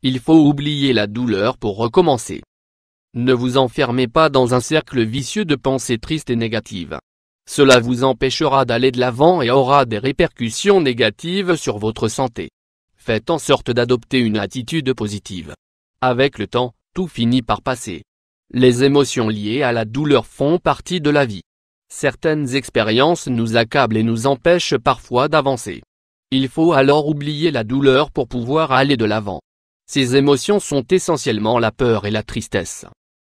Il faut oublier la douleur pour recommencer. Ne vous enfermez pas dans un cercle vicieux de pensées tristes et négatives. Cela vous empêchera d'aller de l'avant et aura des répercussions négatives sur votre santé. Faites en sorte d'adopter une attitude positive. Avec le temps, tout finit par passer. Les émotions liées à la douleur font partie de la vie. Certaines expériences nous accablent et nous empêchent parfois d'avancer. Il faut alors oublier la douleur pour pouvoir aller de l'avant. Ces émotions sont essentiellement la peur et la tristesse.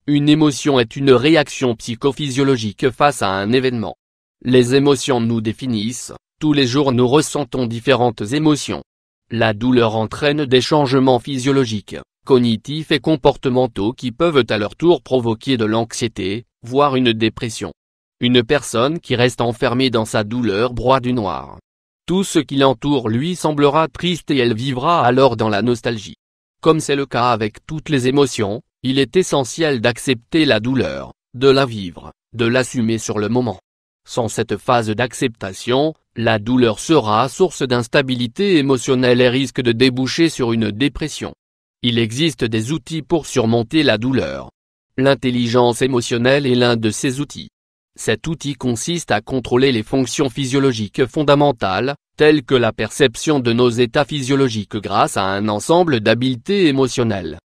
Une émotion est une réaction psychophysiologique face à un événement. Les émotions nous définissent, tous les jours nous ressentons différentes émotions. La douleur entraîne des changements physiologiques, cognitifs et comportementaux qui peuvent à leur tour provoquer de l'anxiété, voire une dépression. Une personne qui reste enfermée dans sa douleur broie du noir. Tout ce qui l'entoure lui semblera triste et elle vivra alors dans la nostalgie. Comme c'est le cas avec toutes les émotions, il est essentiel d'accepter la douleur, de la vivre, de l'assumer sur le moment. Sans cette phase d'acceptation, la douleur sera source d'instabilité émotionnelle et risque de déboucher sur une dépression. Il existe des outils pour surmonter la douleur. L'intelligence émotionnelle est l'un de ces outils. Cet outil consiste à contrôler les fonctions physiologiques fondamentales, telles que la perception de nos états physiologiques grâce à un ensemble d'habiletés émotionnelles.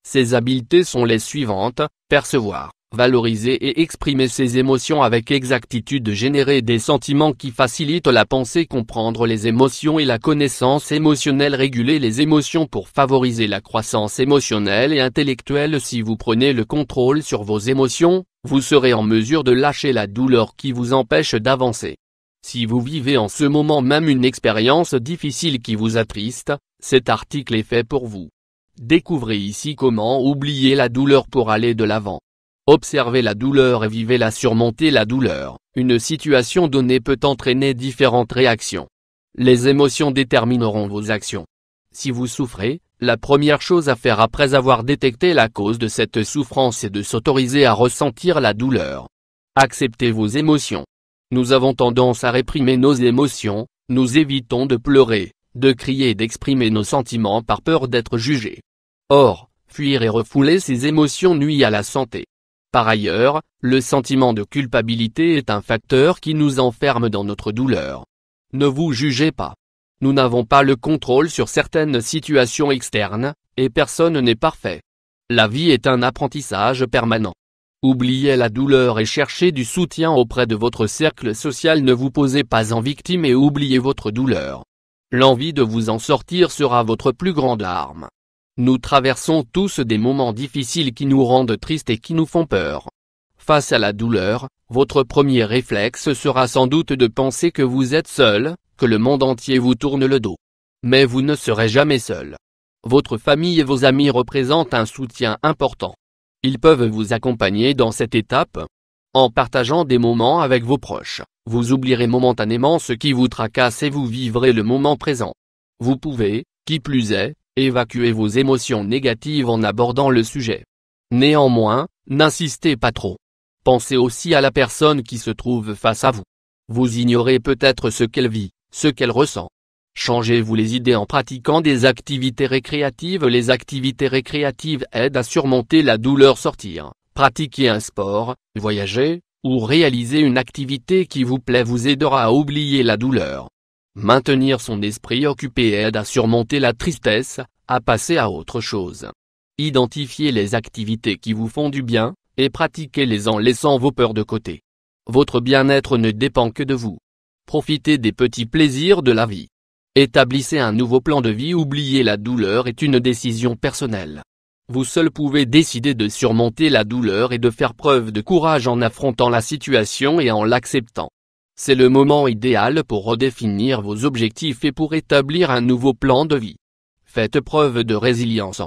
Ces habiletés sont les suivantes: percevoir, valoriser et exprimer ses émotions avec exactitude, générer des sentiments qui facilitent la pensée, comprendre les émotions et la connaissance émotionnelle, réguler les émotions pour favoriser la croissance émotionnelle et intellectuelle. Si vous prenez le contrôle sur vos émotions, vous serez en mesure de lâcher la douleur qui vous empêche d'avancer. Si vous vivez en ce moment même une expérience difficile qui vous attriste, cet article est fait pour vous. Découvrez ici comment oublier la douleur pour aller de l'avant. Observez la douleur et vivez-la. Surmonter la douleur. Une situation donnée peut entraîner différentes réactions. Les émotions détermineront vos actions. Si vous souffrez, la première chose à faire après avoir détecté la cause de cette souffrance est de s'autoriser à ressentir la douleur. Acceptez vos émotions. Nous avons tendance à réprimer nos émotions, nous évitons de pleurer, de crier et d'exprimer nos sentiments par peur d'être jugés. Or, fuir et refouler ces émotions nuit à la santé. Par ailleurs, le sentiment de culpabilité est un facteur qui nous enferme dans notre douleur. Ne vous jugez pas. Nous n'avons pas le contrôle sur certaines situations externes, et personne n'est parfait. La vie est un apprentissage permanent. Oubliez la douleur et cherchez du soutien auprès de votre cercle social. Ne vous posez pas en victime et oubliez votre douleur. L'envie de vous en sortir sera votre plus grande arme. Nous traversons tous des moments difficiles qui nous rendent tristes et qui nous font peur. Face à la douleur, votre premier réflexe sera sans doute de penser que vous êtes seul, que le monde entier vous tourne le dos. Mais vous ne serez jamais seul. Votre famille et vos amis représentent un soutien important. Ils peuvent vous accompagner dans cette étape. En partageant des moments avec vos proches, vous oublierez momentanément ce qui vous tracasse et vous vivrez le moment présent. Vous pouvez, qui plus est, évacuer vos émotions négatives en abordant le sujet. Néanmoins, n'insistez pas trop. Pensez aussi à la personne qui se trouve face à vous. Vous ignorez peut-être ce qu'elle vit, ce qu'elle ressent. Changez-vous les idées en pratiquant des activités récréatives. Les activités récréatives aident à surmonter la douleur. Sortir, pratiquer un sport, voyager, ou réaliser une activité qui vous plaît vous aidera à oublier la douleur. Maintenir son esprit occupé aide à surmonter la tristesse, à passer à autre chose. Identifiez les activités qui vous font du bien, et pratiquez-les en laissant vos peurs de côté. Votre bien-être ne dépend que de vous. Profitez des petits plaisirs de la vie. Établissez un nouveau plan de vie. Oublier la douleur est une décision personnelle. Vous seul pouvez décider de surmonter la douleur et de faire preuve de courage en affrontant la situation et en l'acceptant. C'est le moment idéal pour redéfinir vos objectifs et pour établir un nouveau plan de vie. Faites preuve de résilience.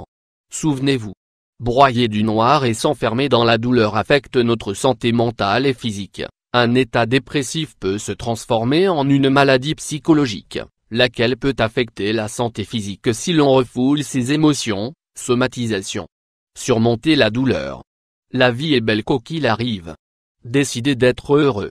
Souvenez-vous, broyer du noir et s'enfermer dans la douleur affecte notre santé mentale et physique. Un état dépressif peut se transformer en une maladie psychologique, laquelle peut affecter la santé physique si l'on refoule ses émotions. Somatisation. Surmonter la douleur. La vie est belle quoi qu'il arrive. Décidez d'être heureux.